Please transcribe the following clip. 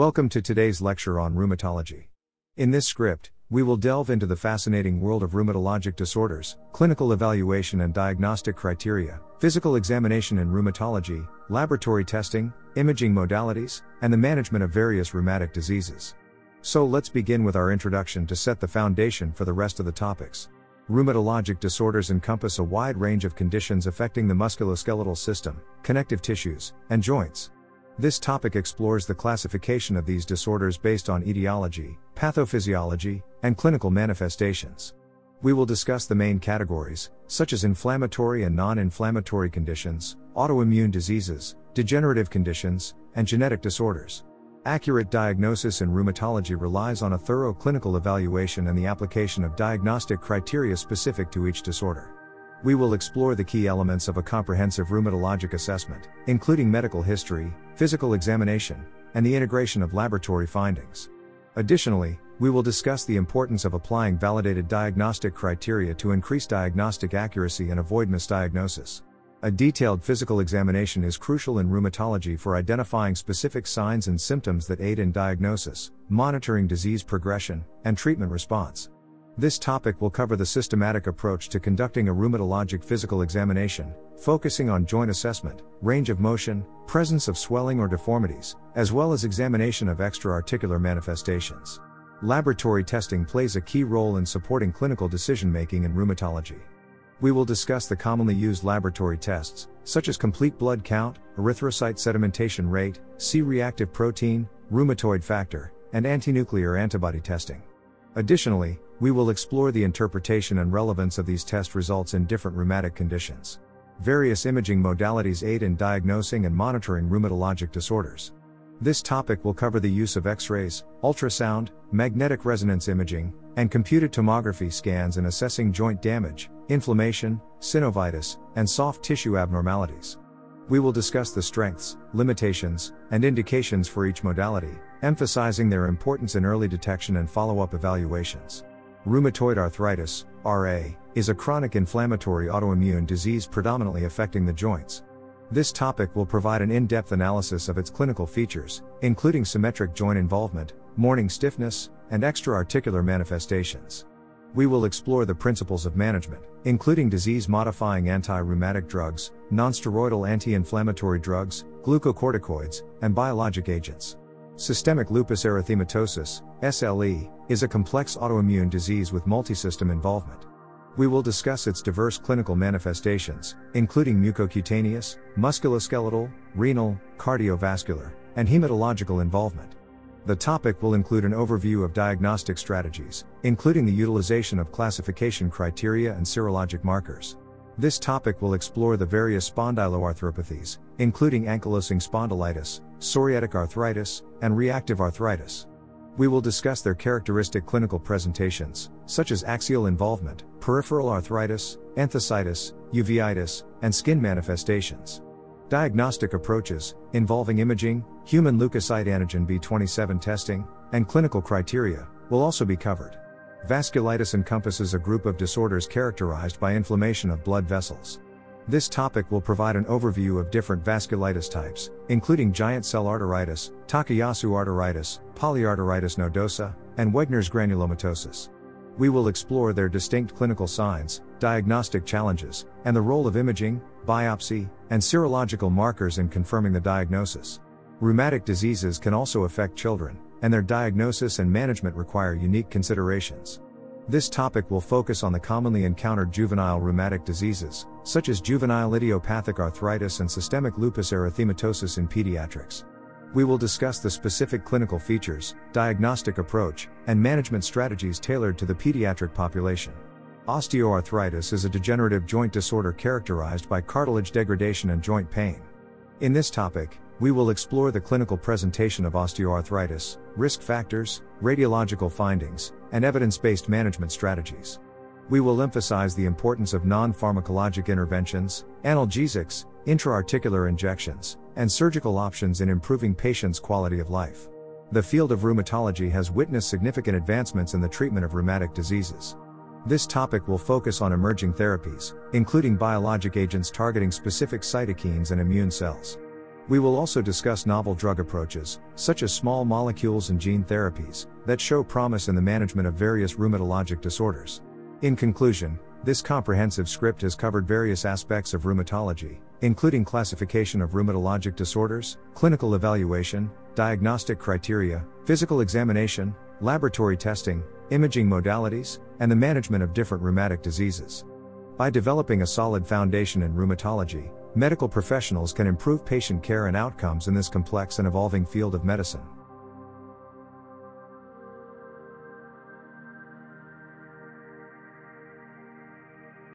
Welcome to today's lecture on rheumatology. In this script, we will delve into the fascinating world of rheumatologic disorders, clinical evaluation and diagnostic criteria, physical examination in rheumatology, laboratory testing, imaging modalities, and the management of various rheumatic diseases. So let's begin with our introduction to set the foundation for the rest of the topics. Rheumatologic disorders encompass a wide range of conditions affecting the musculoskeletal system, connective tissues, and joints. This topic explores the classification of these disorders based on etiology, pathophysiology, and clinical manifestations. We will discuss the main categories, such as inflammatory and non-inflammatory conditions, autoimmune diseases, degenerative conditions, and genetic disorders. Accurate diagnosis in rheumatology relies on a thorough clinical evaluation and the application of diagnostic criteria specific to each disorder. We will explore the key elements of a comprehensive rheumatologic assessment, including medical history, physical examination, and the integration of laboratory findings. Additionally, we will discuss the importance of applying validated diagnostic criteria to increase diagnostic accuracy and avoid misdiagnosis. A detailed physical examination is crucial in rheumatology for identifying specific signs and symptoms that aid in diagnosis, monitoring disease progression, and treatment response. This topic will cover the systematic approach to conducting a rheumatologic physical examination, focusing on joint assessment, range of motion, presence of swelling or deformities, as well as examination of extra-articular manifestations. Laboratory testing plays a key role in supporting clinical decision-making in rheumatology. We will discuss the commonly used laboratory tests, such as complete blood count, erythrocyte sedimentation rate, C-reactive protein, rheumatoid factor, and antinuclear antibody testing. Additionally, we will explore the interpretation and relevance of these test results in different rheumatic conditions. Various imaging modalities aid in diagnosing and monitoring rheumatologic disorders. This topic will cover the use of X-rays, ultrasound, magnetic resonance imaging, and computed tomography scans in assessing joint damage, inflammation, synovitis, and soft tissue abnormalities. We will discuss the strengths, limitations, and indications for each modality, emphasizing their importance in early detection and follow-up evaluations. Rheumatoid arthritis, RA, is a chronic inflammatory autoimmune disease predominantly affecting the joints. This topic will provide an in-depth analysis of its clinical features, including symmetric joint involvement, morning stiffness, and extra-articular manifestations. We will explore the principles of management, including disease-modifying anti-rheumatic drugs, nonsteroidal anti-inflammatory drugs, glucocorticoids, and biologic agents. Systemic lupus erythematosus, SLE, is a complex autoimmune disease with multisystem involvement. We will discuss its diverse clinical manifestations, including mucocutaneous, musculoskeletal, renal, cardiovascular, and hematological involvement. The topic will include an overview of diagnostic strategies, including the utilization of classification criteria and serologic markers. This topic will explore the various spondyloarthropathies, including ankylosing spondylitis, psoriatic arthritis, and reactive arthritis. We will discuss their characteristic clinical presentations, such as axial involvement, peripheral arthritis, enthesitis, uveitis, and skin manifestations. Diagnostic approaches, involving imaging, human leukocyte antigen B27 testing, and clinical criteria, will also be covered. Vasculitis encompasses a group of disorders characterized by inflammation of blood vessels. This topic will provide an overview of different vasculitis types, including giant cell arteritis, Takayasu arteritis, polyarteritis nodosa, and Wegener's granulomatosis. We will explore their distinct clinical signs, diagnostic challenges, and the role of imaging, biopsy, and serological markers in confirming the diagnosis. Rheumatic diseases can also affect children, and their diagnosis and management require unique considerations. This topic will focus on the commonly encountered juvenile rheumatic diseases, such as juvenile idiopathic arthritis and systemic lupus erythematosus in pediatrics. We will discuss the specific clinical features, diagnostic approach, and management strategies tailored to the pediatric population. Osteoarthritis is a degenerative joint disorder characterized by cartilage degradation and joint pain. In this topic, we will explore the clinical presentation of osteoarthritis, risk factors, radiological findings, and evidence-based management strategies. We will emphasize the importance of non-pharmacologic interventions, analgesics, intra-articular injections, and surgical options in improving patients' quality of life. The field of rheumatology has witnessed significant advancements in the treatment of rheumatic diseases. This topic will focus on emerging therapies, including biologic agents targeting specific cytokines and immune cells. We will also discuss novel drug approaches, such as small molecules and gene therapies, that show promise in the management of various rheumatologic disorders. In conclusion, this comprehensive script has covered various aspects of rheumatology, including classification of rheumatologic disorders, clinical evaluation, diagnostic criteria, physical examination, laboratory testing, imaging modalities, and the management of different rheumatic diseases. By developing a solid foundation in rheumatology, medical professionals can improve patient care and outcomes in this complex and evolving field of medicine.